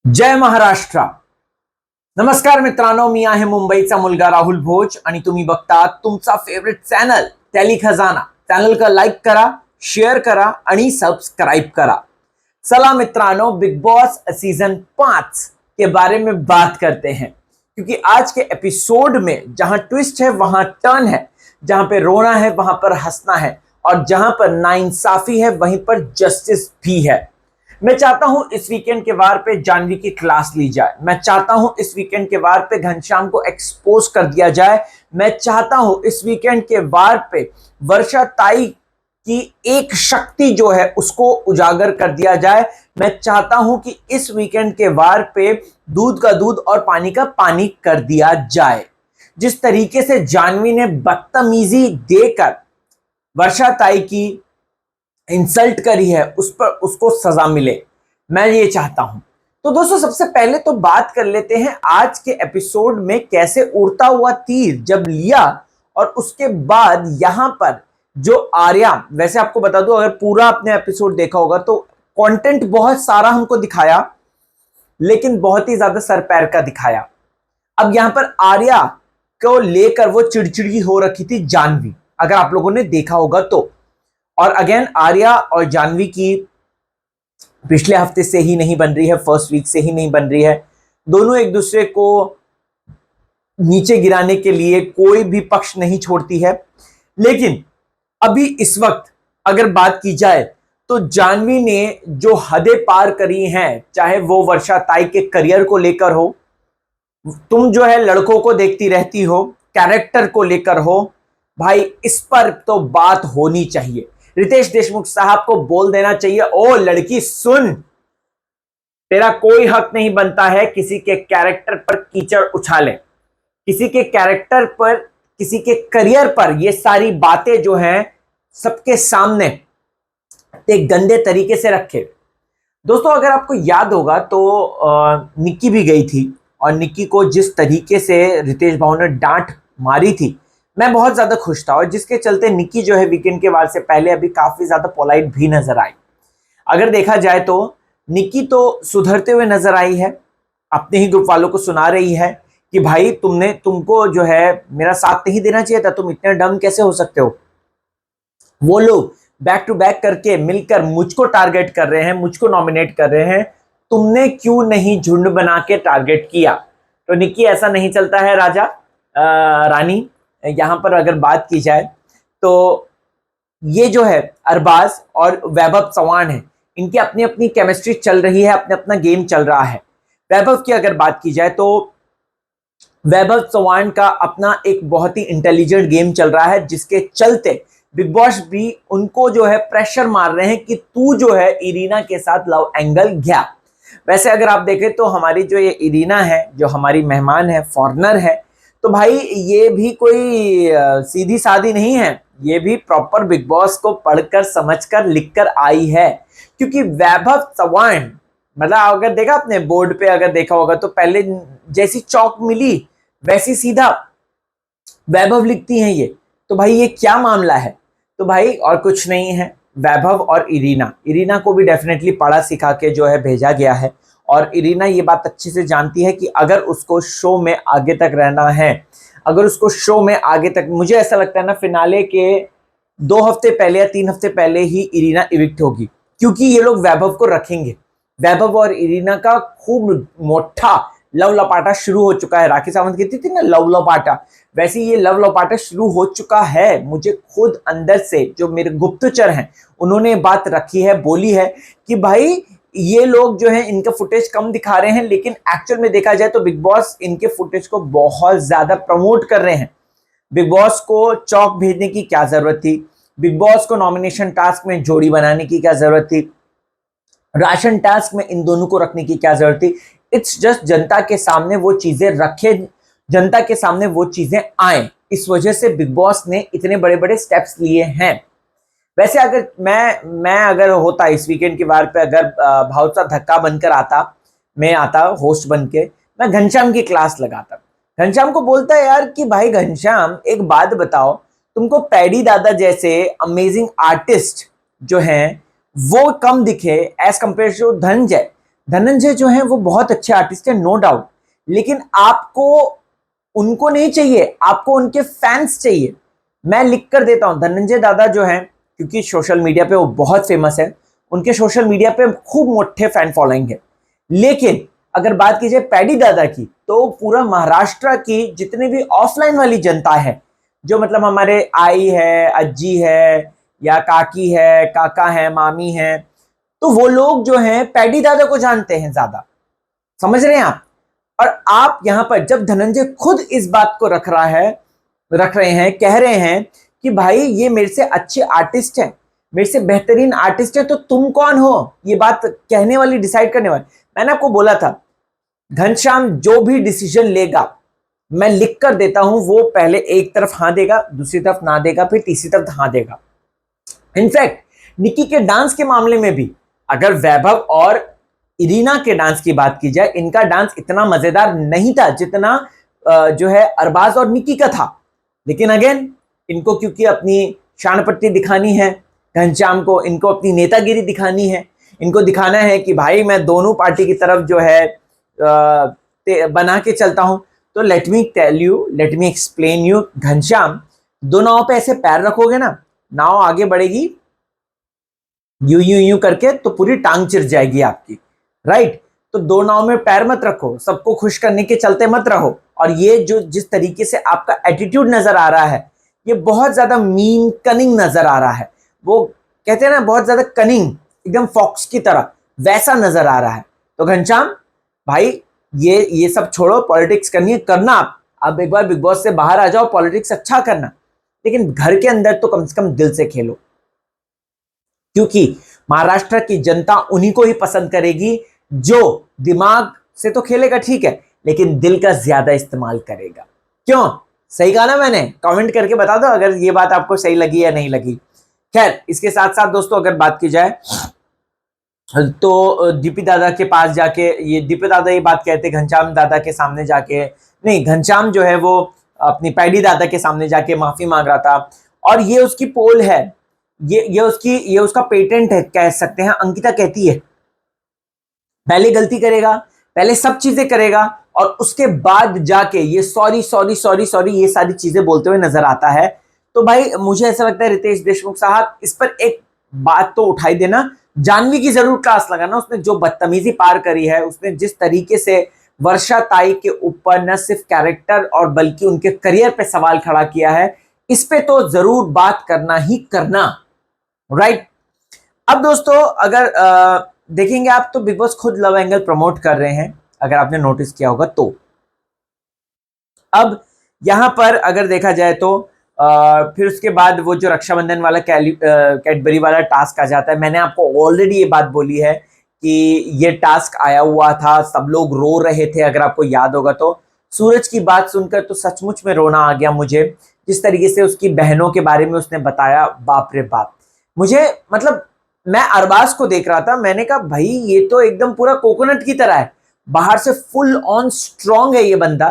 जय महाराष्ट्र. नमस्कार मित्रांनो, मी आहे मुंबईचा मुलगा राहुल भोज आणि तुम्ही बघता तुमचा फेवरेट चॅनल टॅली खजाना. चॅनल का लाईक करा, शेअर करा आणि सब्सक्राइब करा. चला मित्रांनो, बिग बॉस सीजन 5 के बारे में बात करते हैं, क्योंकि आज के एपिसोड में जहां ट्विस्ट है वहां टर्न है, जहां पे रोना है वहां पर हंसना है, और जहां पर नाइंसाफी है वहीं पर जस्टिस भी है. मैं चाहता हूं इस वीकेंड के वार पे जानवी की क्लास ली जाए. मैं चाहता हूं इस वीकेंड के वार पे घनश्याम को एक्सपोज कर दिया जाए. मैं चाहता हूं इस वीकेंड के वार पे वर्षा ताई की एक शक्ति जो है उसको उजागर कर दिया जाए. मैं चाहता हूं कि इस वीकेंड के वार पे दूध का दूध और पानी का पानी कर दिया जाए. जिस तरीके से जानवी ने बदतमीजी देकर वर्षा ताई की इंसल्ट करी है उस पर उसको सजा मिले, मैं ये चाहता हूं. तो दोस्तों, सबसे पहले तो बात कर लेते हैं आज के एपिसोड में कैसे उड़ता हुआ तीर जब लिया, और उसके बाद यहां पर जो आर्या, वैसे आपको बता दूं, अगर पूरा आपने एपिसोड देखा होगा तो कंटेंट बहुत सारा हमको दिखाया, लेकिन बहुत ही ज्यादा सर पैर का दिखाया. अब यहां पर आर्या को लेकर वो चिड़चिड़ी हो रखी थी जानवी, अगर आप लोगों ने देखा होगा तो. और अगेन, आर्या और जानवी की पिछले हफ्ते से ही नहीं बन रही है, फर्स्ट वीक से ही नहीं बन रही है. दोनों एक दूसरे को नीचे गिराने के लिए कोई भी पक्ष नहीं छोड़ती है. लेकिन अभी इस वक्त अगर बात की जाए तो जानवी ने जो हदें पार करी हैं, चाहे वो वर्षा ताई के करियर को लेकर हो, तुम जो है लड़कों को देखती रहती हो, कैरेक्टर को लेकर हो, भाई इस पर तो बात होनी चाहिए. रितेश देशमुख साहब को बोल देना चाहिए, ओ लड़की सुन, तेरा कोई हक नहीं बनता है किसी के कैरेक्टर पर कीचड़ उछाले, किसी के कैरेक्टर पर, किसी के करियर पर ये सारी बातें जो हैं सबके सामने एक गंदे तरीके से रखे. दोस्तों, अगर आपको याद होगा तो निक्की भी गई थी, और निक्की को जिस तरीके से रितेश भाऊ ने डांट मारी थी, मैं बहुत ज्यादा खुश था, और जिसके चलते निक्की जो है वीकेंड के वार से पहले अभी काफी ज्यादा पोलाइट भी नजर आई. अगर देखा जाए तो निक्की तो सुधरते हुए नजर आई है, अपने ही ग्रुप वालों को सुना रही है कि भाई तुमको जो है मेरा साथ नहीं देना चाहिए था, तुम इतने डम कैसे हो सकते हो. वो लोग बैक टू बैक करके मिलकर मुझको टारगेट कर रहे हैं, मुझको नॉमिनेट कर रहे हैं, तुमने क्यों नहीं झुंड बना के टारगेट किया. तो निक्की, ऐसा नहीं चलता है राजा रानी. यहां पर अगर बात की जाए तो ये जो है अरबाज और वैभव चव्हाण है, इनकी अपनी अपनी केमिस्ट्री चल रही है, अपना अपना गेम चल रहा है. वैभव की अगर बात की जाए तो वैभव चव्हाण का अपना एक बहुत ही इंटेलिजेंट गेम चल रहा है, जिसके चलते बिग बॉस भी उनको जो है प्रेशर मार रहे हैं कि तू जो है इरीना के साथ लव एंगल घया. वैसे अगर आप देखें तो हमारी जो ये इरीना है, जो हमारी मेहमान है, फॉरेनर है, तो भाई ये भी कोई सीधी सादी नहीं है. ये भी प्रॉपर बिग बॉस को पढ़कर, समझकर, लिखकर आई है. क्योंकि वैभव चव्हाण, मतलब अगर देखा आपने बोर्ड पे, अगर देखा होगा तो पहले जैसी चौक मिली वैसी सीधा वैभव लिखती हैं ये. तो भाई ये क्या मामला है. तो भाई और कुछ नहीं है, वैभव और इरीना को भी डेफिनेटली पढ़ा सिखा के जो है भेजा गया है. और इरीना ये बात अच्छे से जानती है कि अगर उसको शो में आगे तक रहना है, अगर उसको शो में आगे तक, मुझे ऐसा लगता है ना, फिनाले के 2 हफ्ते पहले या 3 हफ्ते पहले ही इरीना इविक्ट होगी, क्योंकि ये लोग वैभव को रखेंगे. वैभव और इरीना का खूब मोटा लव लपाटा शुरू हो चुका है. राखी सावंत कहती थी ना लव लपाटा, वैसे ये लव लपाटा शुरू हो चुका है. मुझे खुद अंदर से जो मेरे गुप्तचर हैं उन्होंने बात रखी है, बोली है कि भाई ये लोग जो है इनका फुटेज कम दिखा रहे हैं, लेकिन एक्चुअल में देखा जाए तो बिग बॉस इनके फुटेज को बहुत ज्यादा प्रमोट कर रहे हैं. बिग बॉस को चौक भेजने की क्या जरूरत थी, बिग बॉस को नॉमिनेशन टास्क में जोड़ी बनाने की क्या जरूरत थी, राशन टास्क में इन दोनों को रखने की क्या जरूरत थी. इट्स जस्ट जनता के सामने वो चीजें रखे, जनता के सामने वो चीजें आए, इस वजह से बिग बॉस ने इतने बड़े बड़े स्टेप्स लिए हैं. वैसे अगर मैं अगर होता इस वीकेंड के वार पे, अगर भाव सा धक्का बनकर आता, मैं आता होस्ट बन के, मैं घनश्याम की क्लास लगाता. घनश्याम को बोलता है यार कि भाई घनश्याम, एक बात बताओ, तुमको पैडी दादा जैसे अमेजिंग आर्टिस्ट जो हैं वो कम दिखे as compare to Dhananjay. Dhananjay जो है वो बहुत अच्छे आर्टिस्ट है, नो डाउट, लेकिन आपको उनको नहीं चाहिए, आपको उनके फैंस चाहिए। मैं लिख कर देता हूं, धनंजय दादा जो है, क्योंकि सोशल मीडिया पे वो बहुत फेमस है, उनके सोशल मीडिया पे खूब मोटे फैन फॉलोइंग है। लेकिन अगर बात की जाए पैडी दादा की, तो पूरा महाराष्ट्र की जितनी भी ऑफलाइन वाली जनता है, जो मतलब हमारे आई है, अज्जी है, या काकी है, काका है, मामी है, तो वो लोग जो हैं पैडी दादा को जानते हैं ज्यादा। समझ रहे हैं आप? और आप यहां पर जब धनंजय खुद इस बात को रख रहे हैं, कह रहे हैं कि भाई ये मेरे से अच्छे आर्टिस्ट हैं, मेरे से बेहतरीन आर्टिस्ट है, तो तुम कौन हो ये बात कहने वाली, डिसाइड करने वाली? मैंने आपको बोला था, घनश्याम जो भी डिसीजन लेगा, मैं लिख कर देता हूं, वो पहले एक तरफ हाँ देगा, दूसरी तरफ ना देगा, फिर तीसरी तरफ हाँ देगा। इनफैक्ट निक्की के डांस के मामले में भी, अगर वैभव और इरीना के डांस की बात की जाए, इनका डांस इतना मजेदार नहीं था जितना जो है अरबाज और निक्की का था। लेकिन अगेन, इनको क्योंकि अपनी शान पट्टी दिखानी है, घनश्याम को इनको अपनी नेतागिरी दिखानी है, इनको दिखाना है कि भाई मैं दोनों पार्टी की तरफ जो है बना के चलता हूं। तो let me tell you, let me explain you, Ghanshyam, दो नाव पे ऐसे पैर रखोगे ना, नाव आगे बढ़ेगी यू यू यू करके, तो पूरी टांग चिर जाएगी आपकी, राइट? तो दो नाव में पैर मत रखो, सबको खुश करने के चलते मत रहो। और ये जो जिस तरीके से आपका एटीट्यूड नजर आ रहा है, ये बहुत ज्यादा मीन कनिंग नजर आ रहा है। वो कहते हैं ना, बहुत ज्यादा कनिंग, एकदम फॉक्स की तरह, वैसा नजर आ रहा है। तो घनश्याम भाई, ये सब छोड़ो, पॉलिटिक्स करनी है करना, आप एक बार बिग बॉस से बाहर आ जाओ, पॉलिटिक्स अच्छा करना, लेकिन घर के अंदर तो कम से कम दिल से खेलो, क्योंकि महाराष्ट्र की जनता उन्हीं को ही पसंद करेगी जो दिमाग से तो खेलेगा, ठीक है, लेकिन दिल का ज्यादा इस्तेमाल करेगा। क्यों? सही कहा ना मैंने? कमेंट करके बता दो अगर ये बात आपको सही लगी या नहीं लगी। खैर, इसके साथ साथ दोस्तों अगर बात की जाए, तो डीपी दादा के पास जाके, ये डीपी दादा ये बात कहते घनश्याम दादा के सामने जाके, नहीं, घनश्याम जो है वो अपनी पैडी दादा के सामने जाके माफी मांग रहा था, और ये उसकी पोल है, ये उसका पेटेंट है, कह सकते हैं। अंकिता कहती है पहले गलती करेगा, पहले सब चीजें करेगा, और उसके बाद जाके ये सॉरी सॉरी सॉरी सॉरी ये सारी चीजें बोलते हुए नजर आता है। तो भाई मुझे ऐसा लगता है रितेश देशमुख साहब, इस पर एक बात तो उठाई देना, जानवी की जरूर क्लास लगाना। उसने जो बदतमीजी पार करी है, उसने जिस तरीके से वर्षा ताई के ऊपर न सिर्फ कैरेक्टर और बल्कि उनके करियर पे सवाल खड़ा किया है, इस पे तो जरूर बात करना ही करना, राइट? अब दोस्तों अगर देखेंगे आप, तो बिग बॉस खुद लव एंगल प्रमोट कर रहे हैं, अगर आपने नोटिस किया होगा तो। अब यहां पर अगर देखा जाए तो फिर उसके बाद वो जो रक्षाबंधन वाला कैडबरी वाला टास्क आ जाता है। मैंने आपको ऑलरेडी ये बात बोली है कि ये टास्क आया हुआ था, सब लोग रो रहे थे, अगर आपको याद होगा तो। सूरज की बात सुनकर तो सचमुच में रोना आ गया मुझे, जिस तरीके से उसकी बहनों के बारे में उसने बताया, बाप रे बाप। मुझे मतलब, मैं अरबाज को देख रहा था, मैंने कहा भाई ये तो एकदम पूरा कोकोनट की तरह है, बाहर से फुल ऑन स्ट्रांग है ये बंदा,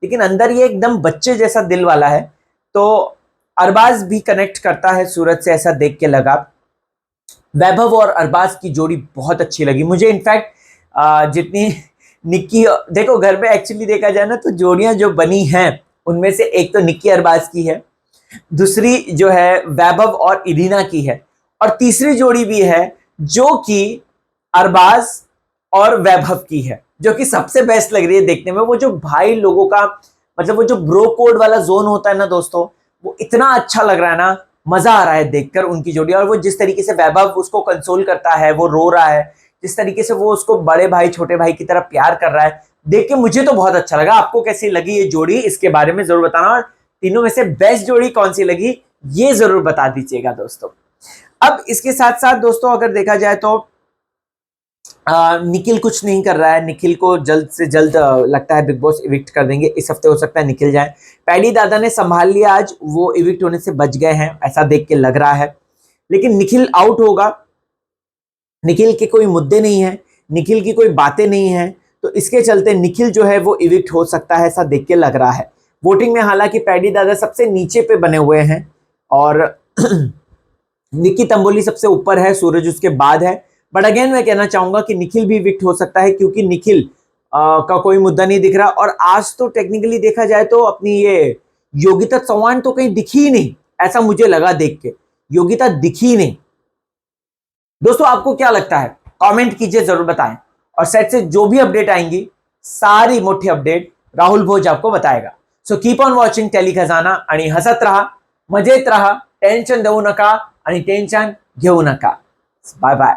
लेकिन अंदर ये एकदम बच्चे जैसा दिल वाला है। तो अरबाज भी कनेक्ट करता है सूरज से, ऐसा देख के लगा। वैभव और अरबाज की जोड़ी बहुत अच्छी लगी मुझे। इनफैक्ट जितनी निक्की, देखो घर में एक्चुअली देखा जाए ना, तो जोड़ियां जो बनी हैं उनमें से एक तो निक्की अरबाज की है, दूसरी जो है वैभव और इरीना की है, और तीसरी जोड़ी भी है जो कि अरबाज और वैभव की है, जो कि सबसे बेस्ट लग रही है देखने में। वो जो भाई लोगों का, मतलब वो जो ब्रो कोड वाला जोन होता है ना दोस्तों, वो इतना अच्छा लग रहा है ना, मजा आ रहा है देखकर उनकी जोड़ी। और वो जिस तरीके से वैभव उसको कंसोल करता है, वो रो रहा है, जिस तरीके से वो उसको बड़े भाई छोटे भाई की तरह प्यार कर रहा है, देख के मुझे तो बहुत अच्छा लगा। आपको कैसी लगी ये जोड़ी, इसके बारे में जरूर बताना, और तीनों में से बेस्ट जोड़ी कौन सी लगी ये जरूर बता दीजिएगा दोस्तों। अब इसके साथ साथ दोस्तों अगर देखा जाए तो निखिल कुछ नहीं कर रहा है। निखिल को जल्द से जल्द लगता है बिग बॉस इविक्ट कर देंगे, इस हफ्ते हो सकता है निखिल जाए। पैडी दादा ने संभाल लिया आज, वो इविक्ट होने से बच गए हैं ऐसा देख के लग रहा है, लेकिन निखिल आउट होगा। निखिल के कोई मुद्दे नहीं है, निखिल की कोई बातें नहीं है, तो इसके चलते निखिल जो है वो इविक्ट हो सकता है ऐसा देख के लग रहा है। वोटिंग में हालांकि पैडी दादा सबसे नीचे पे बने हुए हैं, और निक्की तंबोली सबसे ऊपर है, सूरज उसके बाद है, बट अगेन मैं कहना चाहूंगा कि निखिल भी विक्ट हो सकता है, क्योंकि निखिल का कोई मुद्दा नहीं दिख रहा। और आज तो टेक्निकली देखा जाए तो अपनी ये योगिता चौहान तो कहीं दिखी ही नहीं, ऐसा मुझे लगा देख के, योगिता दिखी ही नहीं। दोस्तों आपको क्या लगता है, कमेंट कीजिए, जरूर बताएं। और सेट से जो भी अपडेट आएंगी, सारी मोठी अपडेट राहुल भोज आपको बताएगा। So keep on watching Tele Khajana आणि हसत राहा, मजेत राहा, टेन्शन देऊ नका आणि टेन्शन घेऊ नका। Bye bye.